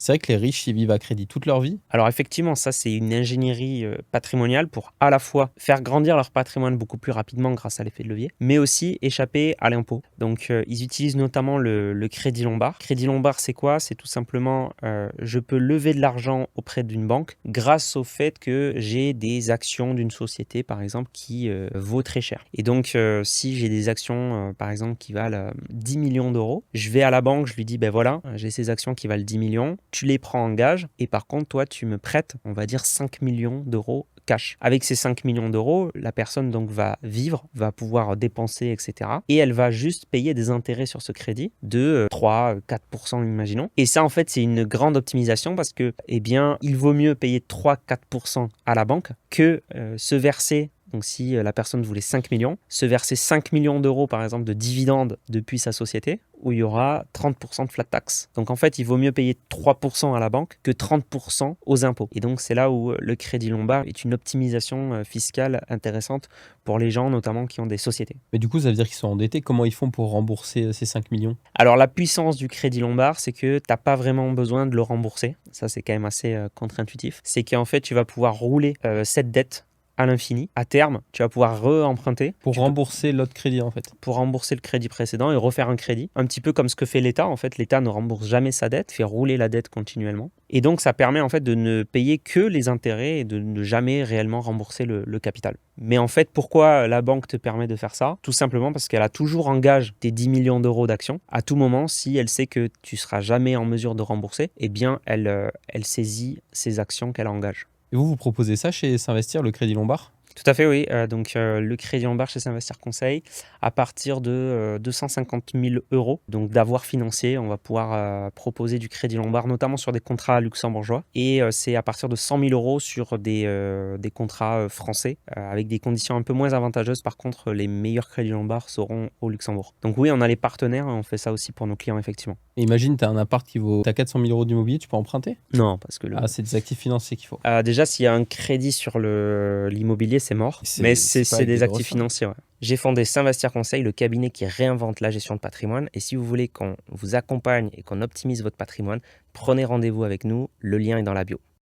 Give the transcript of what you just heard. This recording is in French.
C'est vrai que les riches, ils vivent à crédit toute leur vie. Alors effectivement, ça c'est une ingénierie patrimoniale pour à la fois faire grandir leur patrimoine beaucoup plus rapidement grâce à l'effet de levier, mais aussi échapper à l'impôt. Donc ils utilisent notamment le crédit lombard. Crédit lombard, c'est quoi? C'est tout simplement je peux lever de l'argent auprès d'une banque grâce au fait que j'ai des actions d'une société par exemple qui vaut très cher. Et donc si j'ai des actions par exemple qui valent 10 millions d'euros, je vais à la banque, je lui dis ben voilà, j'ai ces actions qui valent 10 millions, tu les prends en gage et par contre toi tu me prêtes, on va dire 5 millions d'euros cash. Avec ces 5 millions d'euros, la personne donc va vivre, va pouvoir dépenser, etc. Et elle va juste payer des intérêts sur ce crédit de 3-4%, imaginons. Et ça, en fait, c'est une grande optimisation parce que, eh bien, il vaut mieux payer 3-4% à la banque que se verser. Donc si la personne voulait 5 millions, se verser 5 millions d'euros par exemple de dividendes depuis sa société, où il y aura 30% de flat tax. Donc en fait, il vaut mieux payer 3% à la banque que 30% aux impôts. Et donc c'est là où le crédit lombard est une optimisation fiscale intéressante pour les gens notamment qui ont des sociétés. Mais du coup, ça veut dire qu'ils sont endettés. Comment ils font pour rembourser ces 5 millions? Alors la puissance du crédit lombard, c'est que tu n'as pas vraiment besoin de le rembourser. Ça, c'est quand même assez contre-intuitif. C'est qu'en fait, tu vas pouvoir rouler cette dette à l'infini. À terme, tu vas pouvoir re-emprunter. Pour rembourser l'autre crédit, en fait. Pour rembourser le crédit précédent et refaire un crédit. Un petit peu comme ce que fait l'État. En fait, l'État ne rembourse jamais sa dette, fait rouler la dette continuellement. Et donc, ça permet en fait de ne payer que les intérêts et de ne jamais réellement rembourser le capital. Mais en fait, pourquoi la banque te permet de faire ça? Tout simplement parce qu'elle a toujours en gage tes 10 millions d'euros d'actions. À tout moment, si elle sait que tu seras jamais en mesure de rembourser, eh bien, elle saisit ces actions qu'elle engage. Et vous proposez ça chez S'Investir, le crédit lombard? Tout à fait, oui. Donc, le crédit lombard chez S'Investir Conseil, à partir de 250 000 euros, donc d'avoir financier, on va pouvoir proposer du crédit lombard, notamment sur des contrats luxembourgeois. Et c'est à partir de 100 000 euros sur des contrats français, avec des conditions un peu moins avantageuses. Par contre, les meilleurs crédits lombards seront au Luxembourg. Donc oui, on a les partenaires et on fait ça aussi pour nos clients, effectivement. Et imagine, tu as un appart qui vaut 400 000 euros d'immobilier, tu peux emprunter? Non, parce que Ah, c'est des actifs financiers qu'il faut. déjà, s'il y a un crédit sur l'immobilier, c'est mort. C'est- Mais c'est pas c'est avec des des grosses actifs sommes. financiers. Ouais. J'ai fondé S'Investir Conseil, le cabinet qui réinvente la gestion de patrimoine. Et si vous voulez qu'on vous accompagne et qu'on optimise votre patrimoine, prenez rendez-vous avec nous. Le lien est dans la bio.